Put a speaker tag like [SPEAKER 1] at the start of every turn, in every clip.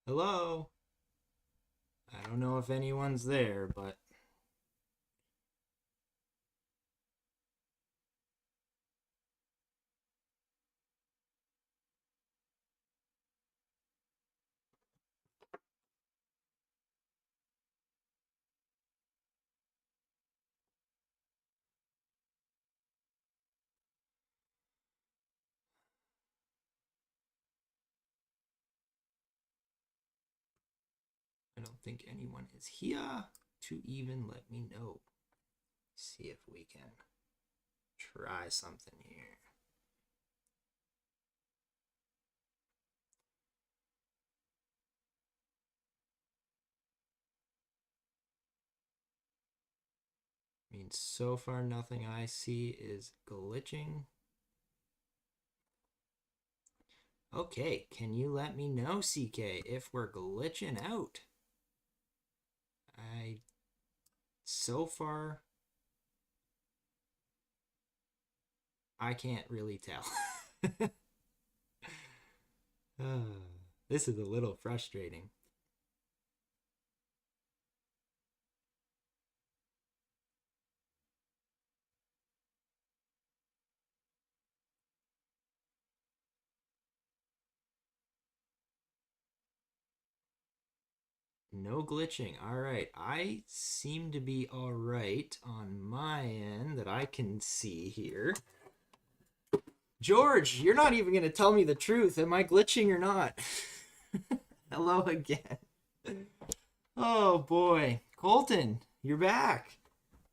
[SPEAKER 1] Hello? I don't know if anyone's there, but I don't think anyone is here to even let me know. See if we can try something here. I mean, so far nothing I see is glitching. Okay, can you let me know, CK, if we're glitching out? So far, I can't really tell. This is a little frustrating. No glitching. All right. I seem to be all right on my end that I can see here. George, you're not even going to tell me the truth. Am I glitching or not? Hello again. Oh boy. Colton, you're back.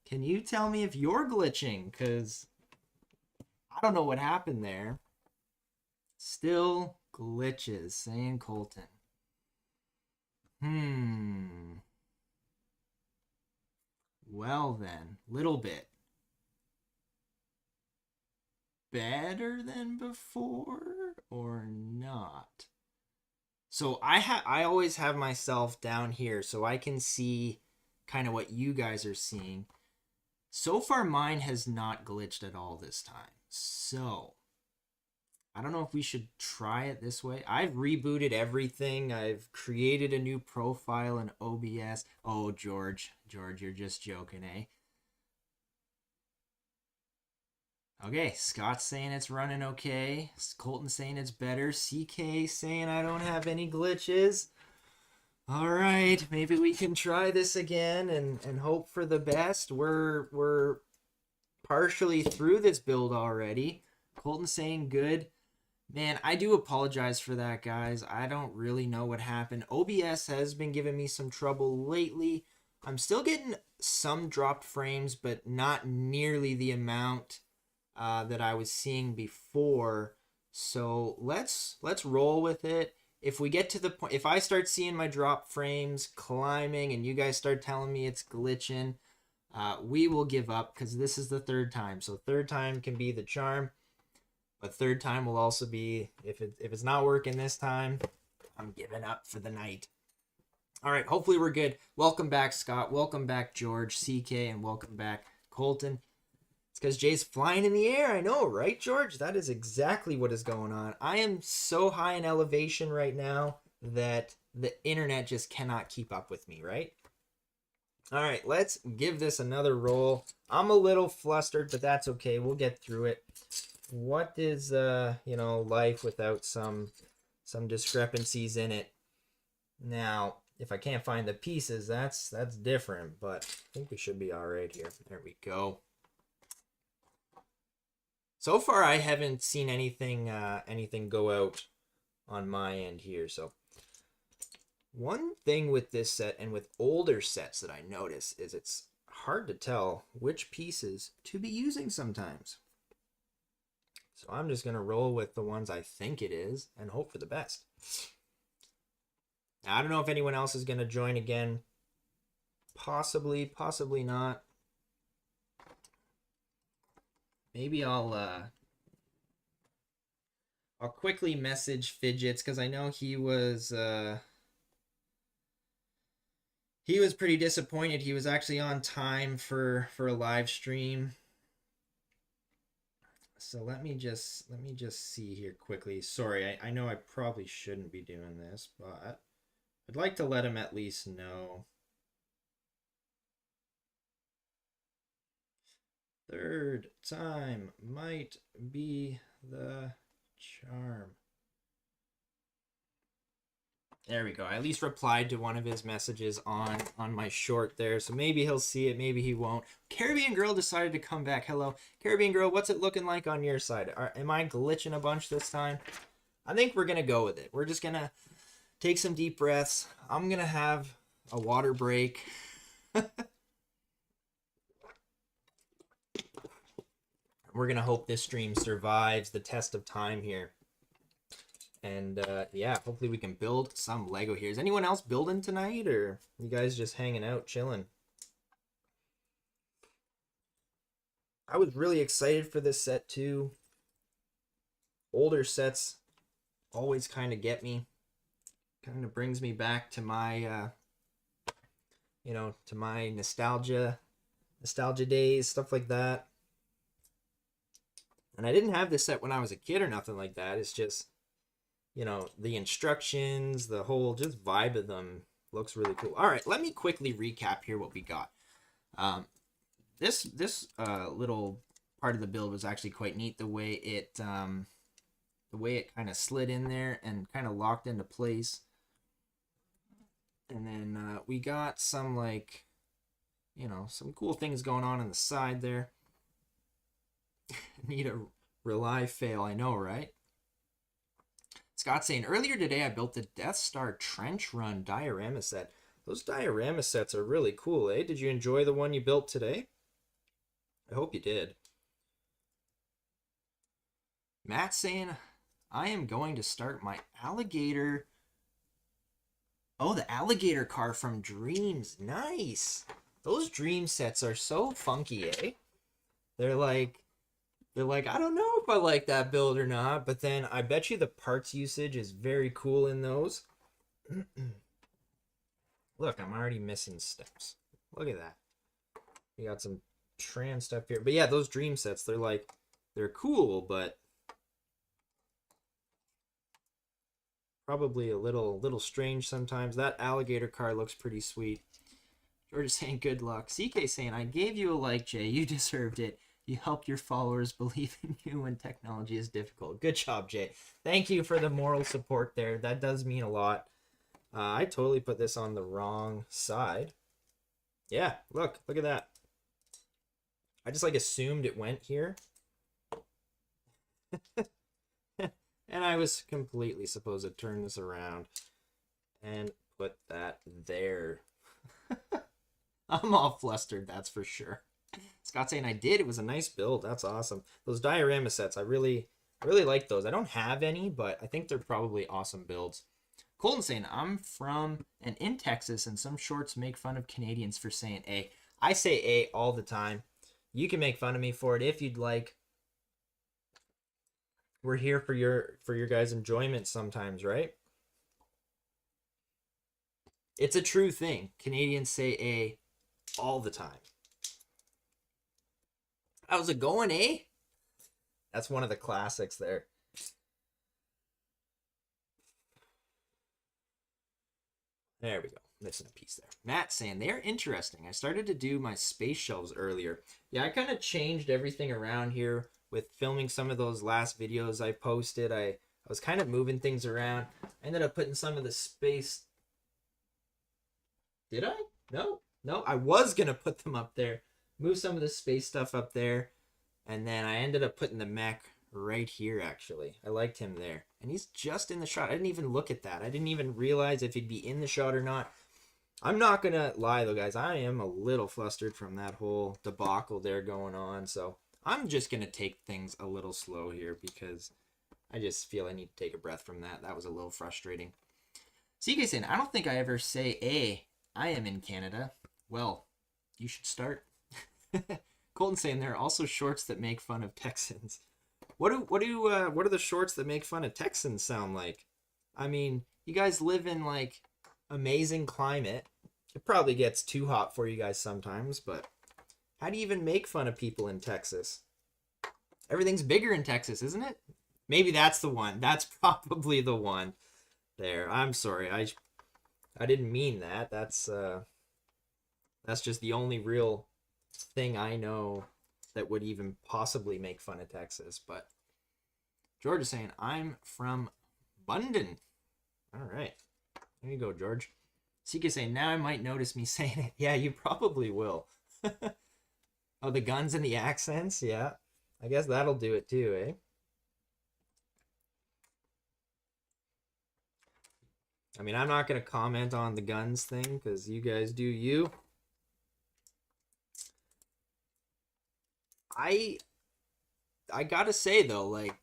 [SPEAKER 1] Can you tell me if you're glitching? Because I don't know what happened there. Still glitches, saying Colton. Hmm. Well then, little bit better than before or not? So I always have myself down here so I can see kind of what you guys are seeing. So far mine has not glitched at all this time. So, I don't know if we should try it this way. I've rebooted everything. I've created a new profile in OBS. Oh, George, you're just joking, eh? Okay, Scott's saying it's running okay. Colton saying it's better. CK saying I don't have any glitches. All right, maybe we can try this again and hope for the best. We're partially through this build already. Colton saying good. Man, I do apologize for that, guys. I don't really know what happened. OBS has been giving me some trouble lately. I'm still getting some dropped frames, but not nearly the amount that I was seeing before. So let's roll with it. If we get to the point, if I start seeing my drop frames climbing and you guys start telling me it's glitching, we will give up because this is the third time. So third time can be the charm, but third time will also be if it's not working this time, I'm giving up for the night. All right, hopefully we're good. Welcome back, Scott. Welcome back, George, CK, and welcome back, Colton. It's because Jay's flying in the air. I know, right, George? That is exactly what is going on. I am so high in elevation right now that the internet just cannot keep up with me, right? All right, let's give this another roll. I'm a little flustered, but that's okay. We'll get through it. What is life without some discrepancies in it? Now, if I can't find the pieces, that's different, but I think we should be all right here. There we go. So far, I haven't seen anything go out on my end here. So one thing with this set and with older sets that I notice is it's hard to tell which pieces to be using sometimes. So I'm just gonna roll with the ones I think it is and hope for the best. Now, I don't know if anyone else is gonna join again. Possibly, possibly not. Maybe I'll quickly message Fidgets because I know he was pretty disappointed. He was actually on time for a live stream. So let me just see here quickly. Sorry, I know I probably shouldn't be doing this, but I'd like to let him at least know. Third time might be the charm. There we go. I at least replied to one of his messages on my short there, so maybe he'll see it, maybe he won't. Caribbean Girl decided to come back. Hello. Caribbean Girl, what's it looking like on your side? Am I glitching a bunch this time? I think we're going to go with it. We're just going to take some deep breaths. I'm going to have a water break. We're going to hope this stream survives the test of time here. And yeah, hopefully we can build some Lego here. Is anyone else building tonight, or you guys just hanging out, chilling? I was really excited for this set too. Older sets always kind of get me. Kind of brings me back to my, you know, to my nostalgia days, stuff like that. And I didn't have this set when I was a kid or nothing like that. It's just, you know, the instructions, the whole just vibe of them looks really cool. All right, let me quickly recap here what we got. This little part of the build was actually quite neat. The way it kind of slid in there and kind of locked into place. And then we got some, like, you know, some cool things going on the side there. Need a rely fail, I know, right? Scott saying, earlier today I built the Death Star Trench Run diorama set. Those diorama sets are really cool, eh? Did you enjoy the one you built today? I hope you did. Matt saying, I am going to start my alligator. Oh, the alligator car from Dreams. Nice. Those Dream sets are so funky, eh? They're like, I don't know if I like that build or not, but then I bet you the parts usage is very cool in those. Look, I'm already missing steps. Look at that. We got some trans stuff here. But yeah, those Dream sets, they're cool, but probably a little strange sometimes. That alligator car looks pretty sweet. George is saying good luck. CK saying, I gave you a like, Jay. You deserved it. You help your followers believe in you when technology is difficult. Good job, Jay. Thank you for the moral support there. That does mean a lot. I totally put this on the wrong side. Yeah, look at that. I just assumed it went here. And I was completely supposed to turn this around and put that there. I'm all flustered, that's for sure. Scott saying I did. It was a nice build. That's awesome. Those diorama sets, I really like those. I don't have any, but I think they're probably awesome builds. Colton saying I'm from and in Texas, and some shorts make fun of Canadians for saying A. I say A all the time. You can make fun of me for it if you'd like. We're here for your guys' enjoyment sometimes, right? It's a true thing. Canadians say A all the time. How's it going, eh? That's one of the classics there. There we go. Missing a piece there. Matt saying, they're interesting. I started to do my space shelves earlier. Yeah, I kind of changed everything around here with filming some of those last videos I posted. I was kind of moving things around. I ended up putting some of the space... Did I? No, I was going to put them up there. Move some of the space stuff up there. And then I ended up putting the mech right here, actually. I liked him there. And he's just in the shot. I didn't even look at that. I didn't even realize if he'd be in the shot or not. I'm not going to lie, though, guys. I am a little flustered from that whole debacle there going on. So I'm just going to take things a little slow here because I just feel I need to take a breath from that. That was a little frustrating. CK saying, I don't think I ever say A. I am in Canada. Well, you should start. Colton saying there are also shorts that make fun of Texans. What are the shorts that make fun of Texans sound like? I mean, you guys live in like amazing climate. It probably gets too hot for you guys sometimes, but how do you even make fun of people in Texas? Everything's bigger in Texas, isn't it? Maybe that's the one. That's probably the one. There. I'm sorry. I didn't mean that. That's just the only real thing I know that would even possibly make fun of Texas. But George is saying, I'm from London. All right. There you go, George. CK saying, now I might notice me saying it. Yeah, you probably will. Oh, the guns and the accents? Yeah. I guess that'll do it too, eh? I mean, I'm not going to comment on the guns thing because you guys do you. I gotta say though, like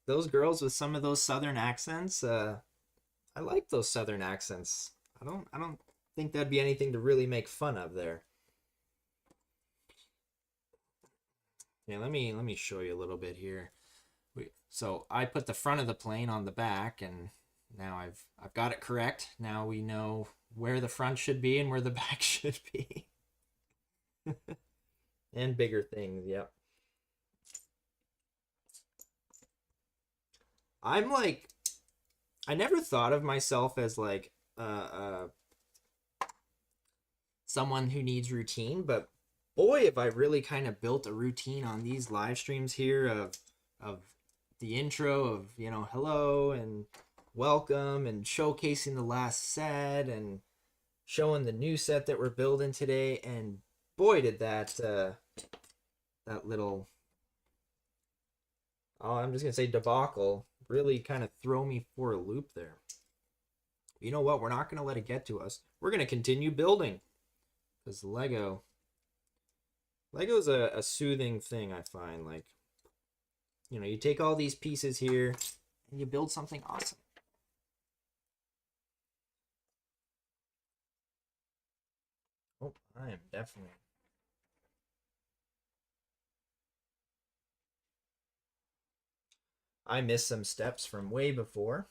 [SPEAKER 1] those girls with some of those southern accents, I like those southern accents. I don't think that'd be anything to really make fun of there. Yeah, let me show you a little bit here. So I put the front of the plane on the back, and now I've got it correct. Now we know where the front should be and where the back should be. And bigger things, yep. I'm like, I never thought of myself as like someone who needs routine, but boy, have I really kind of built a routine on these live streams here of the intro of, you know, hello and welcome and showcasing the last set and showing the new set that we're building today. And boy, did that little, oh, I'm just gonna say debacle really kind of throw me for a loop there. You know what? We're not gonna let it get to us. We're gonna continue building because Lego's a soothing thing, I find. Like, you know, you take all these pieces here and you build something awesome. Oh, I am definitely. I missed some steps from way before.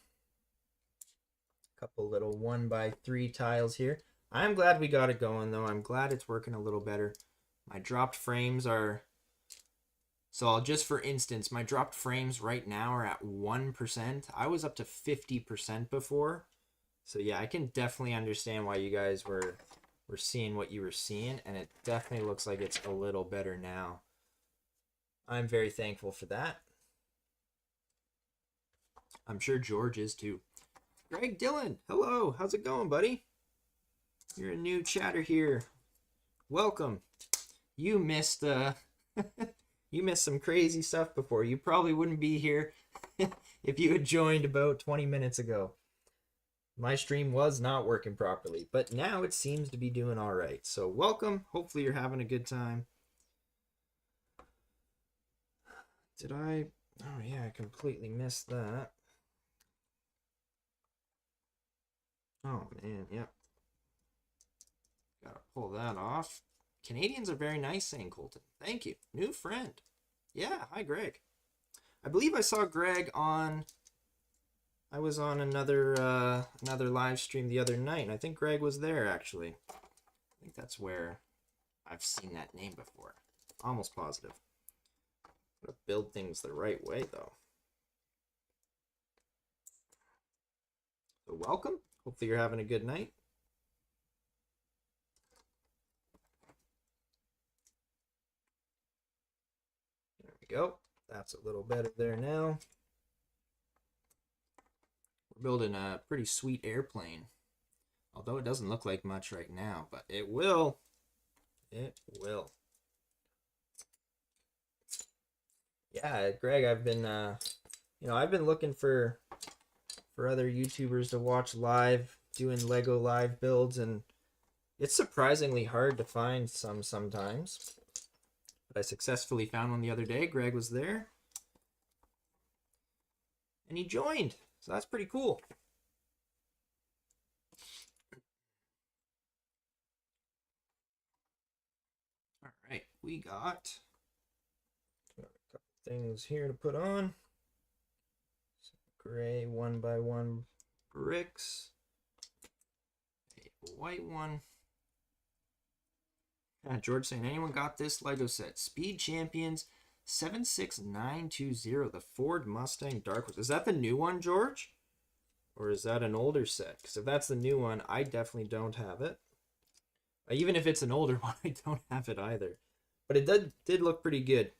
[SPEAKER 1] A couple little 1x3 tiles here. I'm glad we got it going though. I'm glad it's working a little better. My dropped frames are, so I'll just, for instance, my dropped frames right now are at 1%. I was up to 50% before. So yeah, I can definitely understand why you guys were seeing what you were seeing, and it definitely looks like it's a little better now. I'm very thankful for that. I'm sure George is too. Greg Dillon, hello, how's it going, buddy? You're a new chatter here. Welcome. You missed you missed some crazy stuff before. You probably wouldn't be here if you had joined about 20 minutes ago. My stream was not working properly, but now it seems to be doing all right. So welcome. Hopefully you're having a good time. Did I? Oh yeah, I completely missed that. Oh man, yep. Gotta pull that off. Canadians are very nice, saying Colton. Thank you. New friend. Yeah, hi Greg. I believe I saw Greg on, I was on another live stream the other night, and I think Greg was there actually. I think that's where I've seen that name before. Almost positive. Gotta build things the right way though. So welcome. Hopefully you're having a good night. There we go. That's a little better there now. We're building a pretty sweet airplane. Although it doesn't look like much right now, but it will. It will. Yeah, Greg, I've been, you know, I've been looking for other YouTubers to watch live, doing Lego live builds, and it's surprisingly hard to find some sometimes. But I successfully found one the other day. Greg was there. And he joined. So that's pretty cool. All right, we got a couple things here to put on. Some gray 1x1 bricks. A white one. George saying, anyone got this Lego set? Speed Champions 76920, the Ford Mustang Dark Horse. Is that the new one, George? Or is that an older set? Because if that's the new one, I definitely don't have it. Even if it's an older one, I don't have it either. But it did look pretty good.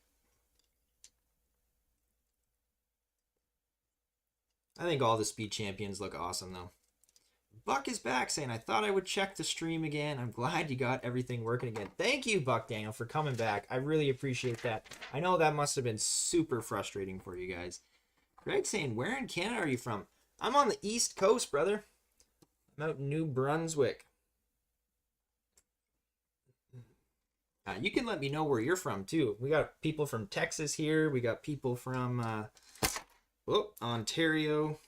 [SPEAKER 1] I think all the Speed Champions look awesome, though. Buck is back saying, I thought I would check the stream again. I'm glad you got everything working again. Thank you, Buck Daniel, for coming back. I really appreciate that. I know that must have been super frustrating for you guys. Greg saying, where in Canada are you from? I'm on the East Coast, brother. I'm out in New Brunswick. You can let me know where you're from, too. We got people from Texas here. We got people from Ontario.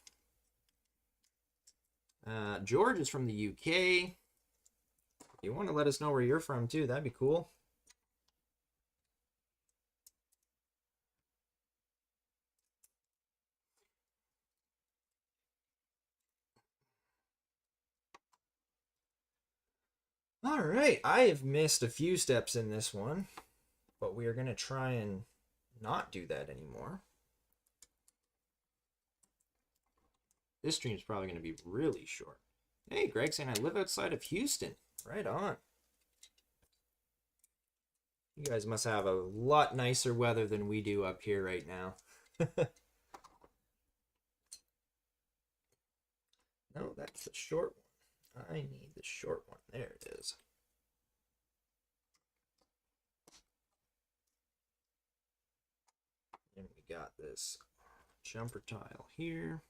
[SPEAKER 1] George is from the UK. You want to let us know where you're from, too. That'd be cool. All right, I have missed a few steps in this one, but we are going to try and not do that anymore. This stream's probably going to be really short. Hey, Greg saying I live outside of Houston. Right on. You guys must have a lot nicer weather than we do up here right now. No, that's the short one. I need the short one. There it is. And we got this jumper tile here.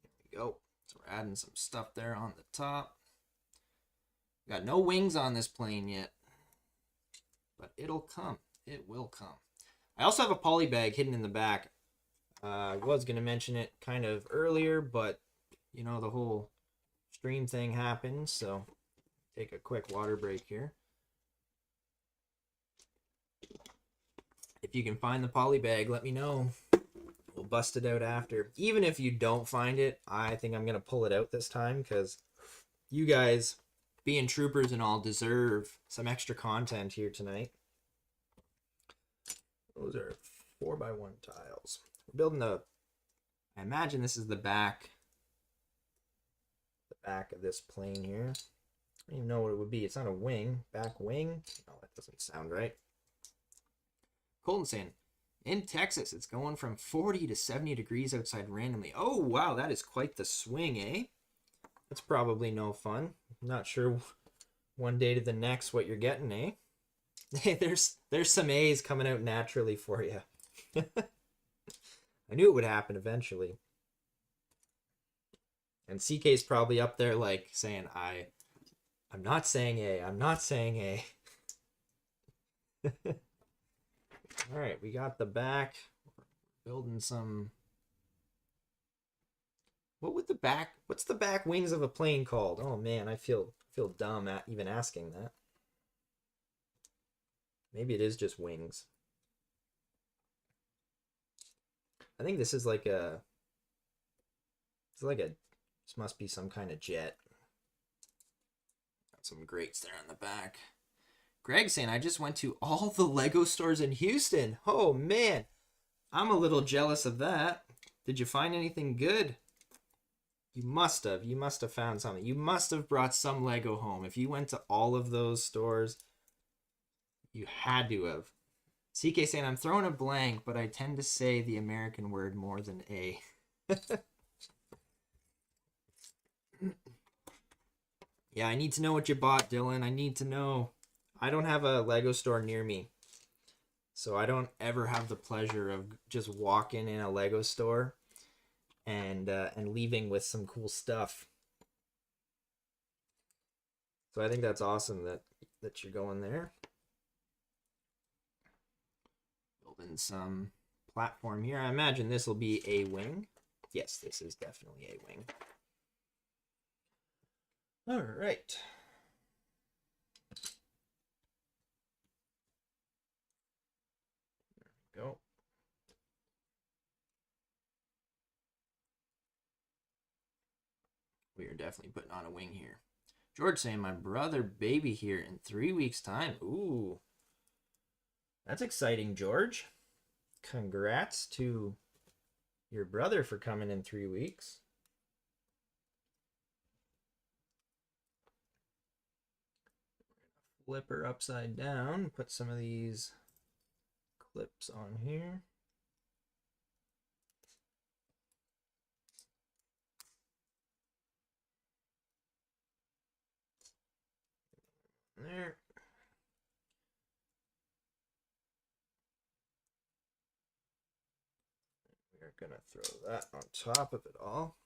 [SPEAKER 1] There we go. So we're adding some stuff there on the top. Got no wings on this plane yet, but it'll come. It will come. I also have a poly bag hidden in the back. I was going to mention it kind of earlier, but you know, the whole stream thing happens, so take a quick water break here. If you can find the poly bag, let me know. We'll bust it out after. Even if you don't find it, I think I'm going to pull it out this time because you guys, being troopers and all, deserve some extra content here tonight. Those are 4x1 tiles. We're building I imagine this is the back of this plane here. I don't even know what it would be. It's not a wing. Back wing? No, that doesn't sound right. Colton saying, in Texas, it's going from 40 to 70 degrees outside randomly. Oh, wow, that is quite the swing, eh? That's probably no fun. I'm not sure one day to the next what you're getting, eh? Hey, there's some A's coming out naturally for you. I knew it would happen eventually. And CK's probably up there like saying, I'm not saying A. I'm not saying A. All right, we got the back. We're building some. What's the back wings of a plane called? Oh man, I feel dumb at even asking that. Maybe it is just wings. I think this is like this must be some kind of jet. Got some grates there on the back. Greg saying, I just went to all the Lego stores in Houston. Oh, man. I'm a little jealous of that. Did you find anything good? You must have. You must have found something. You must have brought some Lego home. If you went to all of those stores, you had to have. CK saying, I'm throwing a blank, but I tend to say the American word more than A. Yeah, I need to know what you bought, Dylan. I need to know. I don't have a Lego store near me, so I don't ever have the pleasure of just walking in a Lego store and leaving with some cool stuff. So I think that's awesome that you're going there. Building some platform here. I imagine this will be a wing. Yes, this is definitely a wing. All right. There we go. We are definitely putting on a wing here. George saying, my brother baby here in 3 weeks' time. Ooh. That's exciting, George. Congrats to your brother for coming in 3 weeks. flip her upside down, put some of these clips on here. There. We're gonna throw that on top of it all.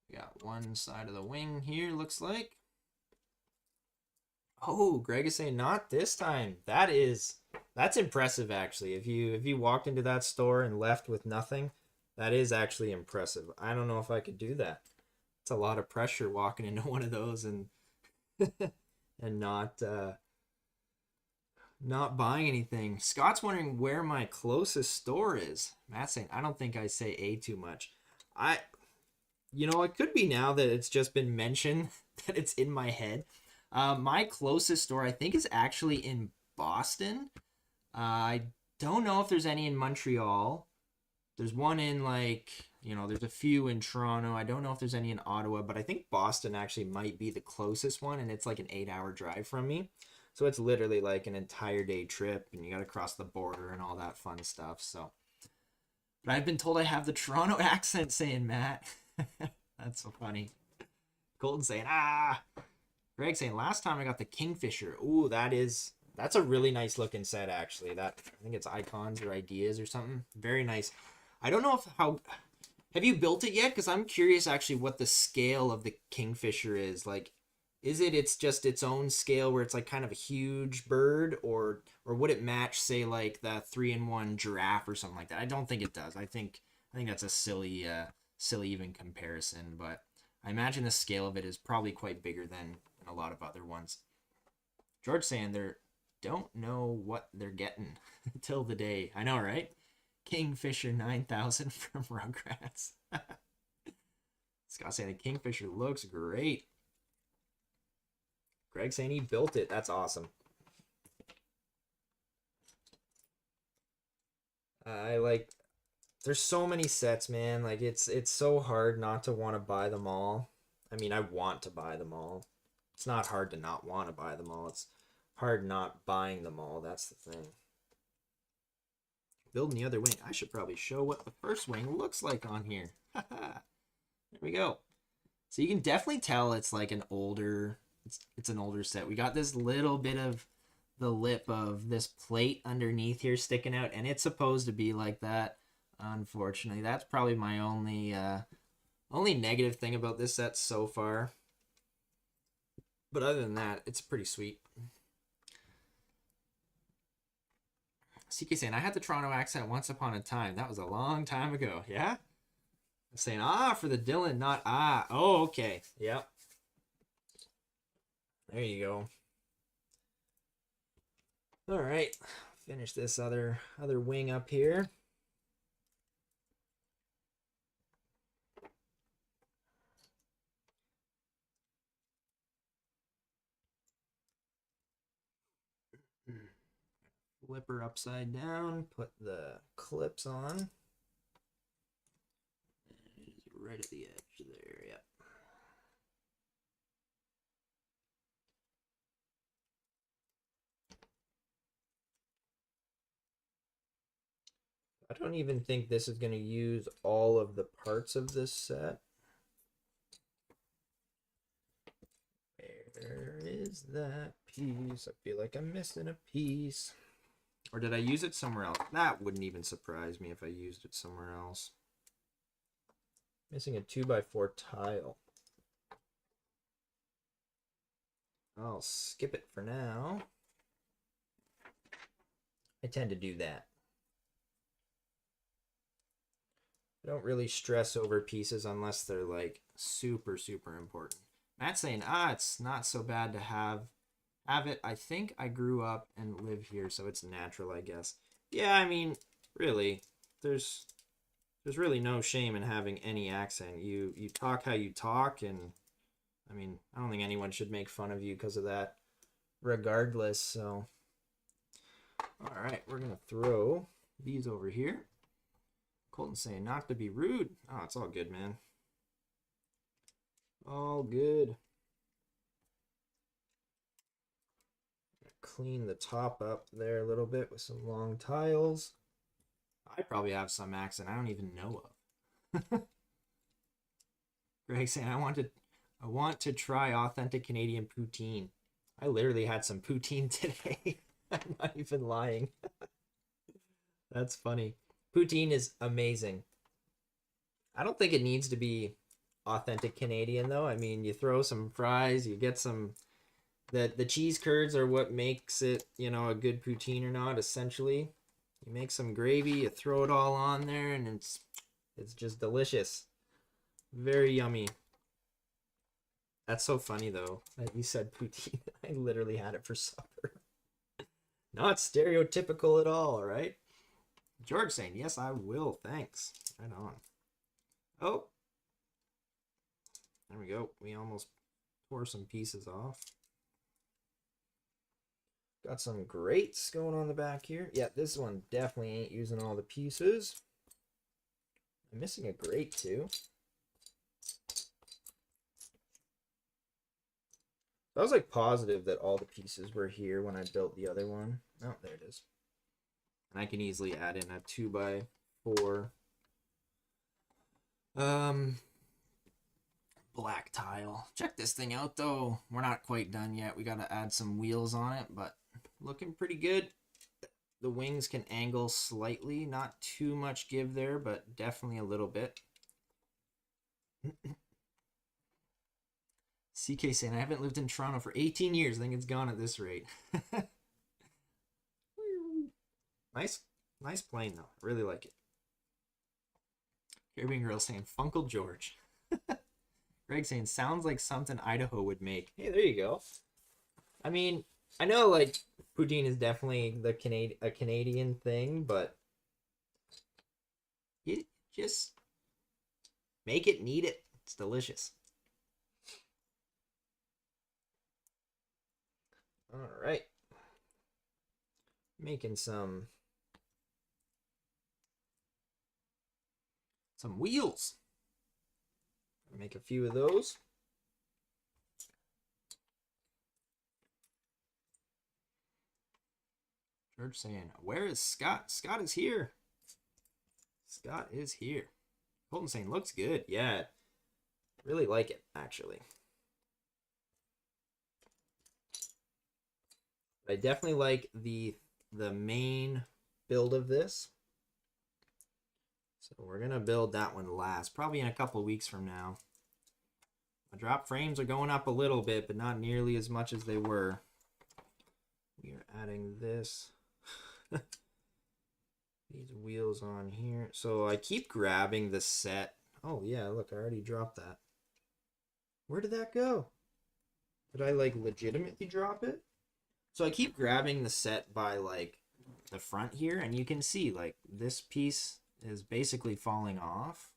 [SPEAKER 1] We got one side of the wing here, looks like. Oh, Greg is saying not this time. That's impressive actually. If you walked into that store and left with nothing, that is actually impressive. I don't know if I could do that. It's a lot of pressure walking into one of those and and not buying anything. Scott's wondering where my closest store is. Matt's saying I don't think I say A too much. It could be now that it's just been mentioned that it's in my head. My closest store, I think, is actually in Boston. I don't know if there's any in Montreal. There's one in there's a few in Toronto. I don't know if there's any in Ottawa, but I think Boston actually might be the closest one, and it's like an 8-hour drive from me. So it's literally like an entire day trip, and you got to cross the border and all that fun stuff. So, but I've been told I have the Toronto accent, saying Matt. That's so funny. Colton saying, Greg saying, last time I got the Kingfisher. Ooh, that's a really nice looking set, actually. I think it's Icons or Ideas or something. Very nice. I don't know have you built it yet? Because I'm curious actually what the scale of the Kingfisher is. Like, it's just its own scale where it's like kind of a huge bird, or would it match, say, like the 3-in-1 giraffe or something like that? I don't think it does. I think that's a silly even comparison, but I imagine the scale of it is probably quite bigger than a lot of other ones. George saying they don't know what they're getting till the day. I know, right? Kingfisher 9000 from Rugrats. Scott saying the Kingfisher looks great. Greg saying he built it. That's awesome. There's so many sets, man. Like it's so hard not to want to buy them all. I mean, I want to buy them all. It's not hard to not want to buy them all. It's hard not buying them all. That's the thing. Building the other wing. I should probably show what the first wing looks like on here. There we go. So you can definitely tell it's like an older, it's an older set. We got this little bit of the lip of this plate underneath here sticking out, and it's supposed to be like that. Unfortunately, that's probably my only negative thing about this set so far. But other than that, it's pretty sweet. CK saying, I had the Toronto accent once upon a time. That was a long time ago. Yeah? I'm saying, for the Dylan, not Oh, okay. Yep. There you go. All right. Finish this other wing up here. Flip her upside down, put the clips on. And it is right at the edge there, yep. I don't even think this is going to use all of the parts of this set. Where is that piece? I feel like I'm missing a piece. Or did I use it somewhere else? That wouldn't even surprise me if I used it somewhere else. Missing a 2x4 tile. I'll skip it for now. I tend to do that. I don't really stress over pieces unless they're like super, super important. Matt's saying, it's not so bad to have it. I think I grew up and live here, so it's natural, I guess. Yeah, I mean, really, there's really no shame in having any accent. You talk how you talk, and I mean, I don't think anyone should make fun of you because of that, regardless. So, all right, we're gonna throw these over here. Colton's saying not to be rude. Oh, it's all good, man. All good. clean the top up there a little bit with some long tiles. I probably have some accent I don't even know of. Greg saying, I want to try authentic Canadian poutine. I literally had some poutine today. I'm not even lying. That's funny. Poutine is amazing. I don't think it needs to be authentic Canadian though. I mean, you throw some fries, you get some the cheese curds are what makes it, you know, a good poutine or not, essentially. You make some gravy, you throw it all on there, and it's just delicious. Very yummy. That's so funny though that you said poutine. I literally had it for supper. Not stereotypical at all, right? George saying, yes, I will. Thanks. Right on. Oh. There we go. We almost tore some pieces off. Got some grates going on the back here. Yeah, this one definitely ain't using all the pieces. I'm missing a grate too. I was like positive that all the pieces were here when I built the other one. Oh, there it is. And I can easily add in a 2x4 black tile. Check this thing out though. We're not quite done yet. We got to add some wheels on it, but looking pretty good. The wings can angle slightly, not too much give there, but definitely a little bit. CK saying, I haven't lived in Toronto for 18 years. I think it's gone at this rate. Nice plane though. I really like it. Caribbean Girl saying, Funkle George. Greg saying, sounds like something Idaho would make. Hey, there you go. I mean, I know like poutine is definitely a Canadian thing, but you just make it and eat it. It's delicious. All right. Making some wheels. Make a few of those. George saying, where is Scott? Scott is here. Scott is here. Colton saying, looks good. Yeah, really like it, actually. I definitely like the main build of this. So we're going to build that one last, probably in a couple weeks from now. My drop frames are going up a little bit, but not nearly as much as they were. We are adding this. These wheels on here. So I keep grabbing the set. Oh yeah, look, I already dropped that. Where did that go? Did I like legitimately drop it? So I keep grabbing the set by like the front here, and you can see like this piece is basically falling off.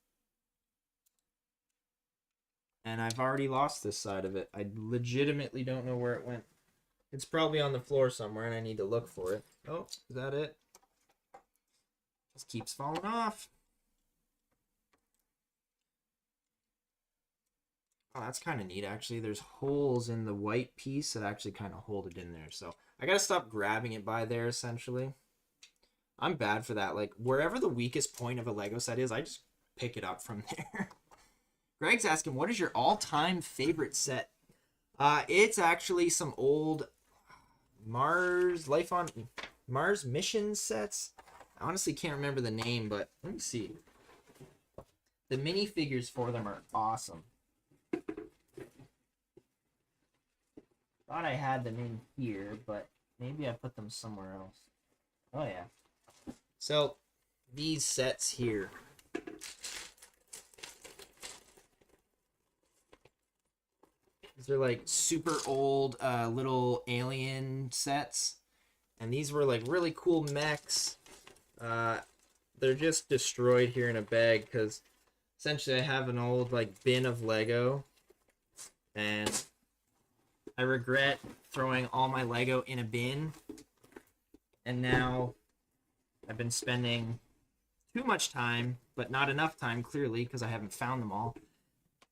[SPEAKER 1] And I've already lost this side of it. I legitimately don't know where it went. It's probably on the floor somewhere and I need to look for it. Oh, is that it? Just keeps falling off. Oh, that's kind of neat actually. There's holes in the white piece that actually kind of hold it in there. So I gotta stop grabbing it by there essentially. I'm bad for that. Like wherever the weakest point of a Lego set is, I just pick it up from there. Greg's asking, what is your all-time favorite set? It's actually some old Mars mission sets. I honestly can't remember the name, but let me see. The minifigures for them are awesome. Thought I had them in here, but maybe I put them somewhere else. Oh yeah. So these sets here. These are like super old little alien sets. And these were like really cool mechs. They're just destroyed here in a bag because essentially I have an old like bin of Lego. And I regret throwing all my Lego in a bin. And now I've been spending too much time, but not enough time clearly because I haven't found them all.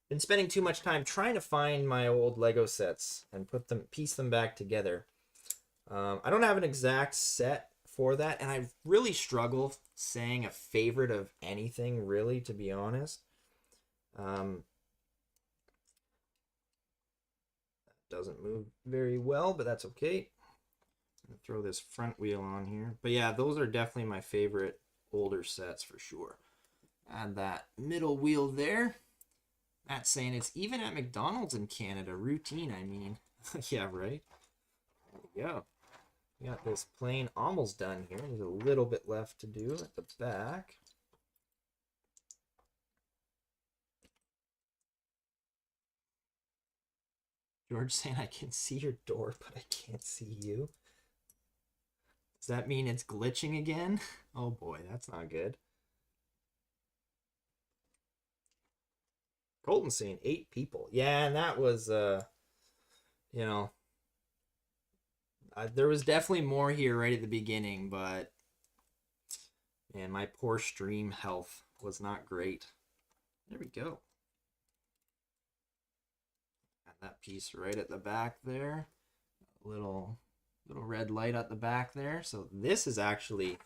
[SPEAKER 1] Been spending too much time trying to find my old Lego sets and piece them back together. I don't have an exact set for that, and I really struggle saying a favorite of anything, really, to be honest. Doesn't move very well, but that's okay. I'm gonna throw this front wheel on here. But yeah, those are definitely my favorite older sets for sure. Add that middle wheel there. Matt's saying it's even at McDonald's in Canada. Routine, I mean. Yeah, right? There we go. We got this plane almost done here. There's a little bit left to do at the back. George saying I can see your door, but I can't see you. Does that mean it's glitching again? Oh boy, that's not good. Colton saying 8 people. Yeah, and that was, you know, there was definitely more here right at the beginning, but man, my poor stream health was not great. There we go. Got that piece right at the back there. Little red light at the back there. So this is actually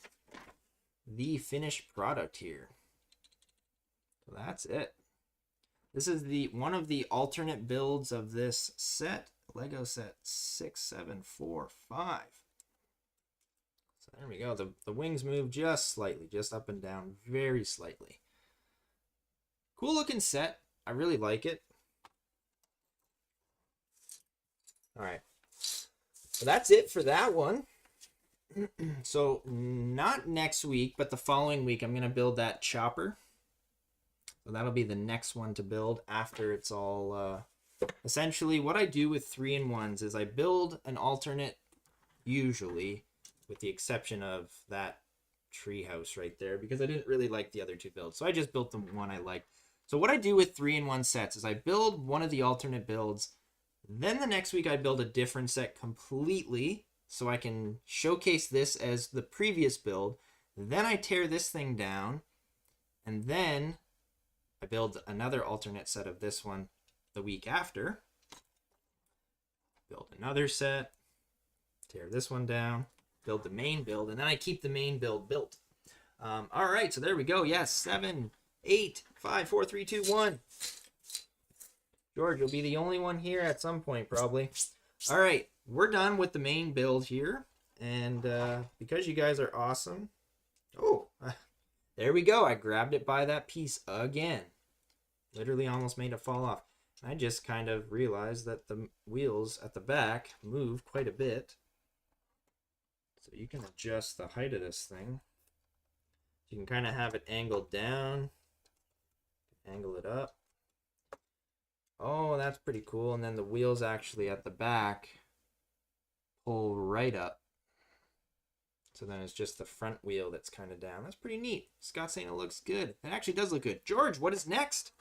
[SPEAKER 1] the finished product here. So that's it. This is the one of the alternate builds of this set. Lego set 6745. So there we go. The wings move just slightly, just up and down, very slightly. Cool looking set. I really like it. All right. So that's it for that one. So not next week, but the following week, I'm going to build that chopper. So that'll be the next one to build after it's all... essentially, what I do with 3-in-1s is I build an alternate, usually, with the exception of that treehouse right there, because I didn't really like the other 2 builds. So I just built the one I liked. So what I do with 3-in-1 sets is I build one of the alternate builds. Then the next week I build a different set completely, so I can showcase this as the previous build. Then I tear this thing down, and then I build another alternate set of this one the week after. Build another set, tear this one down, build the main build, and then I keep the main build built. All right, so there we go. Yes, 7, 8, 5, 4, 3, 2, 1. George, you'll be the only one here at some point, probably. All right, we're done with the main build here. And because you guys are awesome... Oh, there we go. I grabbed it by that piece again. Literally almost made it fall off. I just kind of realized that the wheels at the back move quite a bit. So you can adjust the height of this thing. You can kind of have it angled down. Angle it up. Oh, that's pretty cool. And then the wheels actually at the back pull right up. So then it's just the front wheel that's kind of down. That's pretty neat. Scott's saying it looks good. It actually does look good. George, what is next?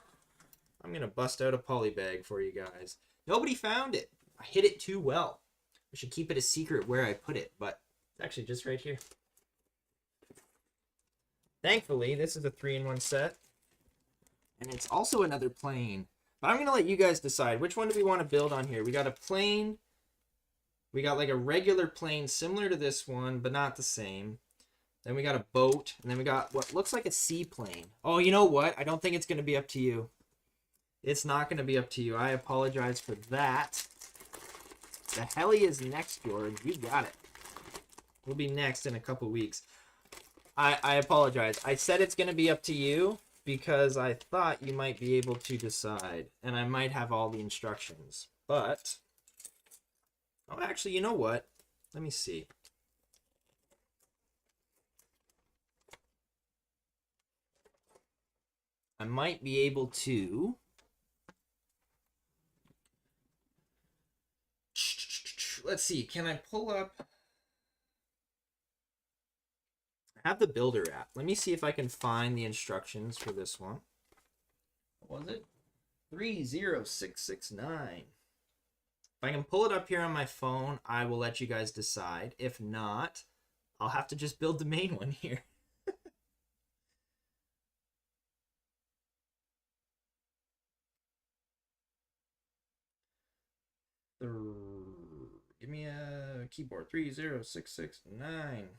[SPEAKER 1] I'm going to bust out a poly bag for you guys. Nobody found it. I hid it too well. I should keep it a secret where I put it, but it's actually just right here. Thankfully, this is a 3-in-1 set. And it's also another plane. But I'm going to let you guys decide. Which one do we want to build on here? We got a plane. We got like a regular plane similar to this one, but not the same. Then we got a boat. And then we got what looks like a seaplane. Oh, you know what? I don't think it's going to be up to you. It's not going to be up to you. I apologize for that. The heli is next, George. You got it. We'll be next in a couple weeks. I apologize. I said it's going to be up to you because I thought you might be able to decide. And I might have all the instructions. But... oh, actually, you know what? Let me see. I might be able to... let's see. Can I pull up... I have the Builder app. Let me see if I can find the instructions for this one. What was it? 30669. If I can pull it up here on my phone, I will let you guys decide. If not, I'll have to just build the main one here. Give me a Keyboard 30669.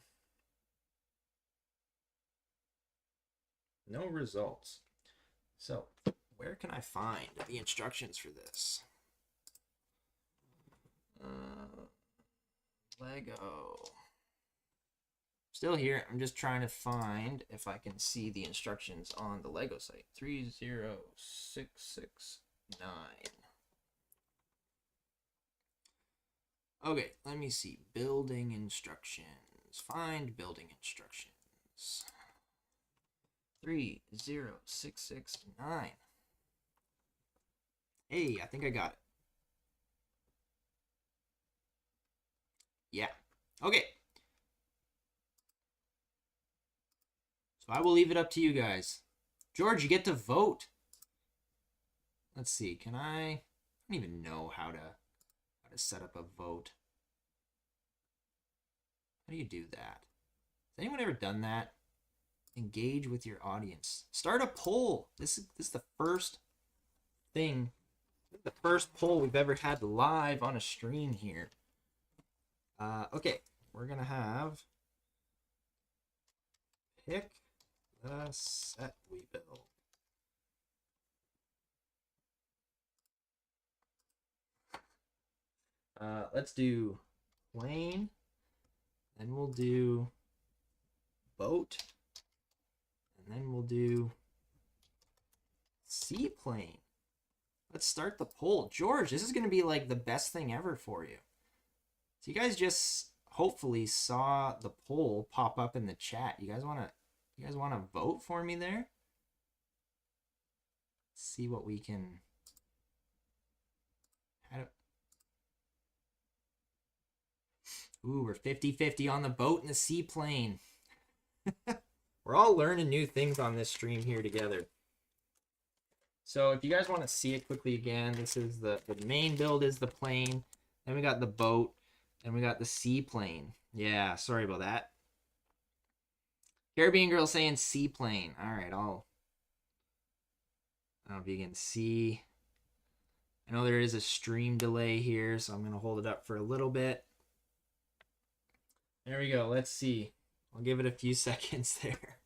[SPEAKER 1] No results. So, where can I find the instructions for this? Lego. Still here. I'm just trying to find if I can see the instructions on the Lego site. 30669. Okay, let me see. Building instructions. Find building instructions. 30669. Hey, I think I got it. Yeah. Okay. So I will leave it up to you guys. George, you get to vote. Let's see. Can I don't even know how to set up a vote. How do you do that? Has anyone ever done that? Engage with your audience. Start a poll. This is the first thing. The first poll we've ever had live on a stream here. Okay, we're gonna have pick the set we build. Let's do plane, then we'll do boat, and then we'll do seaplane. Let's start the poll. George, this is going to be like the best thing ever for you. So you guys just hopefully saw the poll pop up in the chat. You guys want to vote for me there? Let's see what we can. Ooh, we're 50-50 on the boat and the seaplane. We're all learning new things on this stream here together. So if you guys want to see it quickly again, this is the main build is the plane. Then we got the boat. Then we got the seaplane. Yeah, sorry about that. Caribbean girl saying seaplane. All right, I don't know if you can see. I know there is a stream delay here, so I'm going to hold it up for a little bit. There we go. Let's see. I'll give it a few seconds there.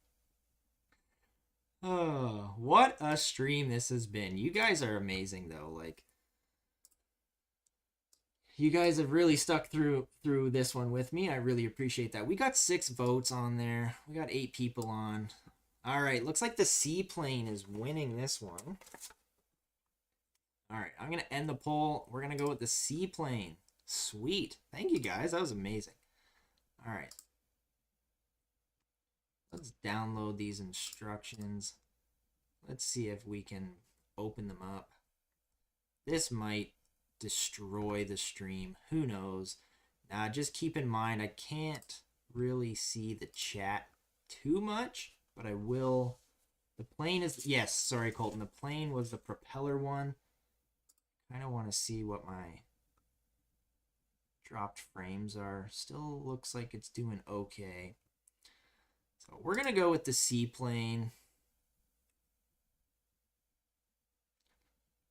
[SPEAKER 1] Oh, what a stream this has been. You guys are amazing, though. Like, you guys have really stuck through this one with me. I really appreciate that. We got 6 votes on there. We got 8 people on. All right, looks like the seaplane is winning this one. All right, I'm going to end the poll. We're going to go with the seaplane. Sweet. Thank you, guys. That was amazing. All right. Let's download these instructions. Let's see if we can open them up. This might destroy the stream. Who knows? Now, just keep in mind, I can't really see the chat too much, but I will. The plane is, yes, sorry, Colton. The plane was the propeller one. Kind of want to see what my dropped frames are. Still looks like it's doing okay. So we're going to go with the seaplane.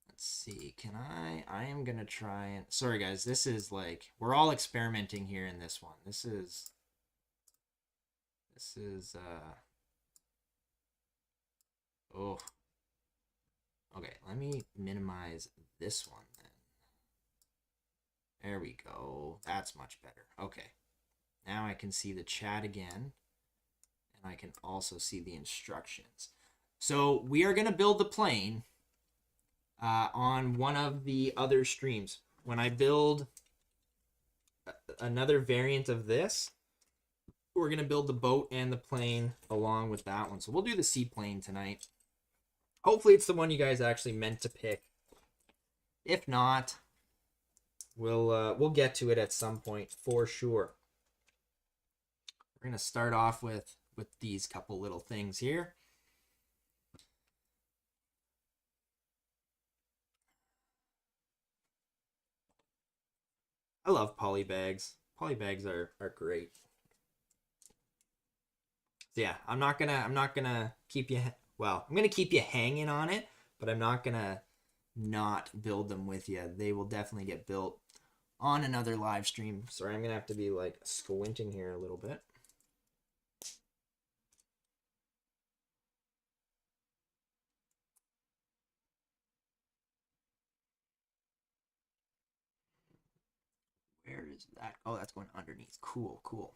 [SPEAKER 1] Let's see. Can I am going to try and... Sorry, guys. This is like... We're all experimenting here in this one. This is... Oh. Okay, let me minimize this one then. There we go. That's much better. Okay. Now I can see the chat again. And I can also see the instructions. So we are going to build the plane on one of the other streams. When I build another variant of this, we're going to build the boat and the plane along with that one. So we'll do the seaplane tonight. Hopefully it's the one you guys actually meant to pick. If not, we'll get to it at some point for sure. We're going to start off with these couple little things here. I love poly bags. Poly bags are great. So yeah, I'm not gonna keep you, well, I'm gonna keep you hanging on it, but I'm not gonna not build them with you. They will definitely get built on another live stream. Sorry, I'm gonna have to be like squinting here a little bit. Where is that? Oh, that's going underneath. Cool, cool.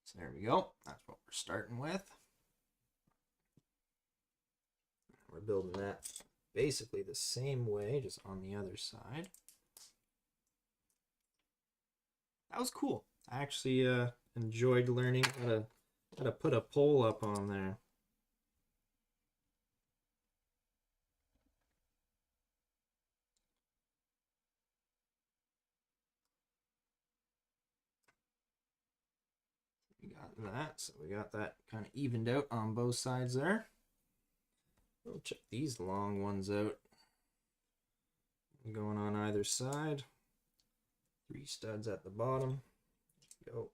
[SPEAKER 1] So there we go. That's what we're starting with. We're building that basically the same way, just on the other side. That was cool. I actually enjoyed learning how to put a pole up on there. We got that, so we got that kind of evened out on both sides there. We'll check these long ones out. Going on either side. 3 studs at the bottom. Go.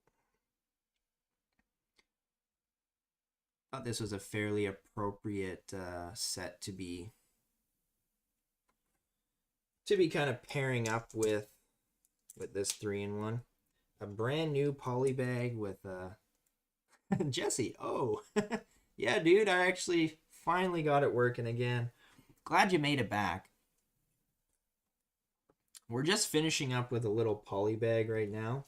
[SPEAKER 1] Thought this was a fairly appropriate set to be kind of pairing up with this 3-in-1. A brand new poly bag with Jesse. Oh, yeah, dude, I actually finally got it working again. Glad you made it back. We're just finishing up with a little poly bag right now.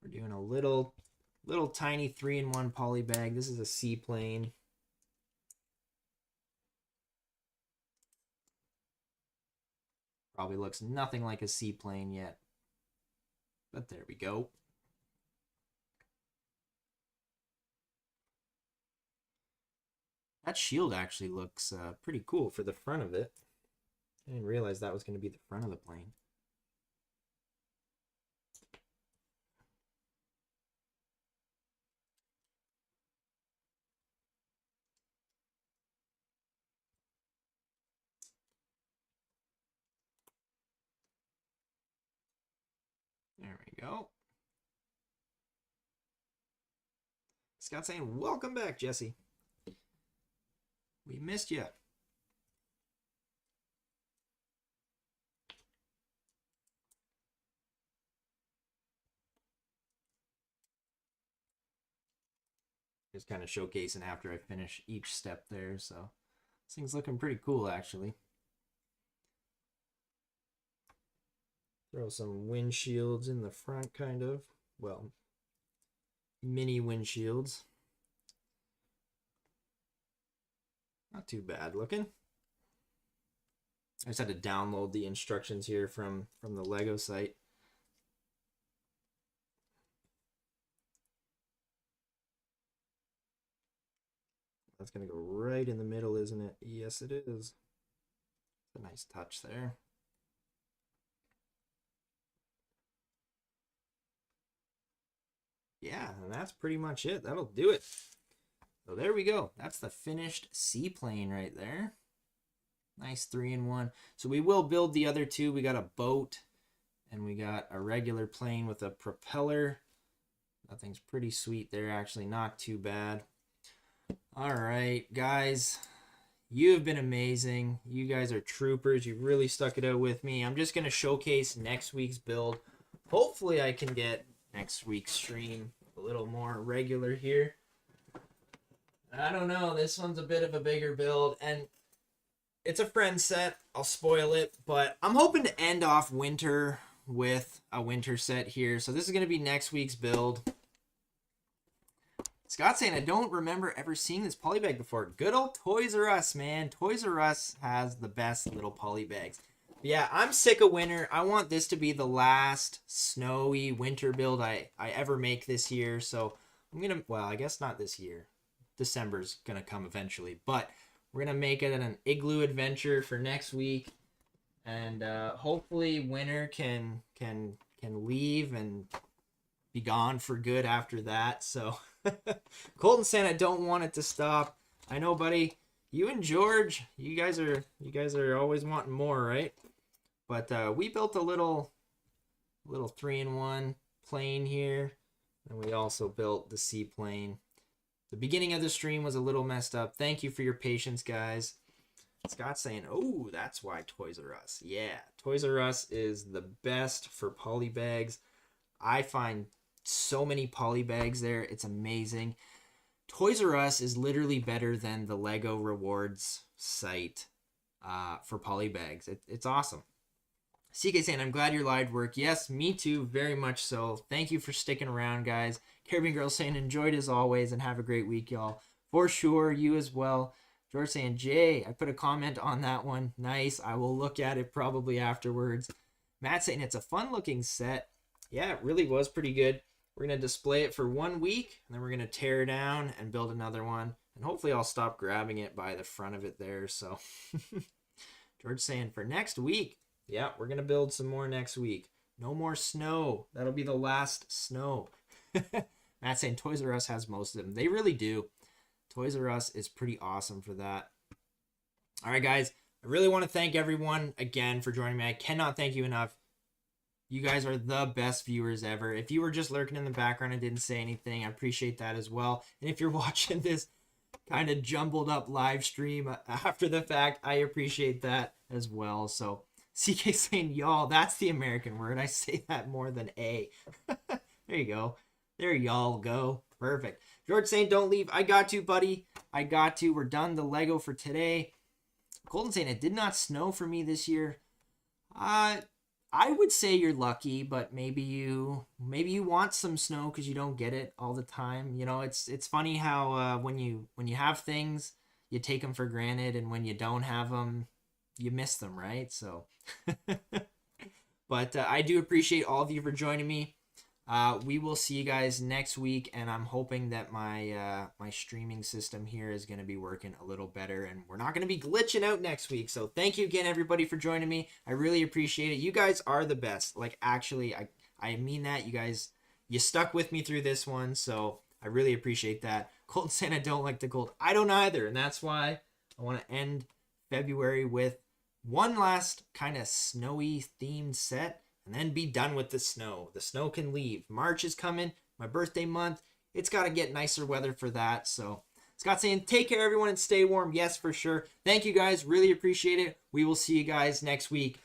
[SPEAKER 1] We're doing a little tiny 3-in-1 poly bag. This is a seaplane. Probably looks nothing like a seaplane yet. But there we go. That shield actually looks pretty cool for the front of it. I didn't realize that was going to be the front of the plane. There we go. Scott saying, welcome back, Jesse. We missed you. Just kind of showcasing after I finish each step there, so this thing's looking pretty cool actually. Throw some windshields in the front, kind of. Well, mini windshields. Not too bad looking. I just had to download the instructions here from the Lego site. That's going to go right in the middle, isn't it? Yes, it is. It's a nice touch there. Yeah, and that's pretty much it. That'll do it. So there we go. That's the finished seaplane right there. Nice 3-in-1. So we will build the other two. We got a boat and we got a regular plane with a propeller. That thing's pretty sweet there, actually. Not too bad. All right, guys. You have been amazing. You guys are troopers. You really stuck it out with me. I'm just going to showcase next week's build. Hopefully I can get next week's stream a little more regular here. I don't know. This one's a bit of a bigger build, and it's a friend set. I'll spoil it, but I'm hoping to end off winter with a winter set here. So this is going to be next week's build. Scott's saying, I don't remember ever seeing this poly bag before. Good old Toys R Us, man. Toys R Us has the best little poly bags. But yeah, I'm sick of winter. I want this to be the last snowy winter build I ever make this year. So I'm going to, well, I guess not this year. December's going to come eventually. But we're going to make it an igloo adventure for next week. And hopefully winter can leave and be gone for good after that. So Colton saying I don't want it to stop. I know, buddy. You and George, you guys are always wanting more, right? But we built a little 3-in-1 plane here, and we also built the seaplane. The beginning of the stream was a little messed up. Thank you for your patience, guys. Scott's saying, oh, that's why Toys R Us. Yeah, Toys R Us is the best for poly bags. I find so many poly bags there. It's amazing. Toys R Us is literally better than the Lego rewards site for poly bags. It's awesome. CK saying, I'm glad your live work. Yes, me too, very much so. Thank you for sticking around, guys. Caribbean Girl saying, enjoyed as always, and have a great week, y'all. For sure, you as well. George saying, Jay, I put a comment on that one. Nice. I will look at it probably afterwards. Matt saying, it's a fun-looking set. Yeah, it really was pretty good. We're going to display it for 1 week, and then we're going to tear down and build another one. And hopefully I'll stop grabbing it by the front of it there. So, George saying, for next week, yeah, we're going to build some more next week. No more snow. That'll be the last snow. Matt saying Toys R Us has most of them. They really do. Toys R Us is pretty awesome for that. All right, guys. I really want to thank everyone again for joining me. I cannot thank you enough. You guys are the best viewers ever. If you were just lurking in the background and didn't say anything, I appreciate that as well. And if you're watching this kind of jumbled up live stream after the fact, I appreciate that as well. So, CK saying, y'all, that's the American word. I say that more than A. There you go. There y'all go. Perfect. George saying, don't leave. I got to, buddy. I got to. We're done the Lego for today. Colton saying, it did not snow for me this year. I would say you're lucky, but maybe you want some snow because you don't get it all the time. You know, it's funny how when you have things, you take them for granted, and when you don't have them, you miss them, right? So, but I do appreciate all of you for joining me. We will see you guys next week, and I'm hoping that my my streaming system here is going to be working a little better, and we're not going to be glitching out next week. So thank you again, everybody, for joining me. I really appreciate it. You guys are the best. Like, actually, I mean that. You guys, you stuck with me through this one, so I really appreciate that. Colton saying I don't like the cold. I don't either, and that's why I want to end February with one last kind of snowy themed set, and then be done with the snow. The snow can leave. March is coming, my birthday month. It's got to get nicer weather for that. So Scott saying, take care, everyone, and stay warm. Yes, for sure. Thank you, guys. Really appreciate it. We will see you guys next week.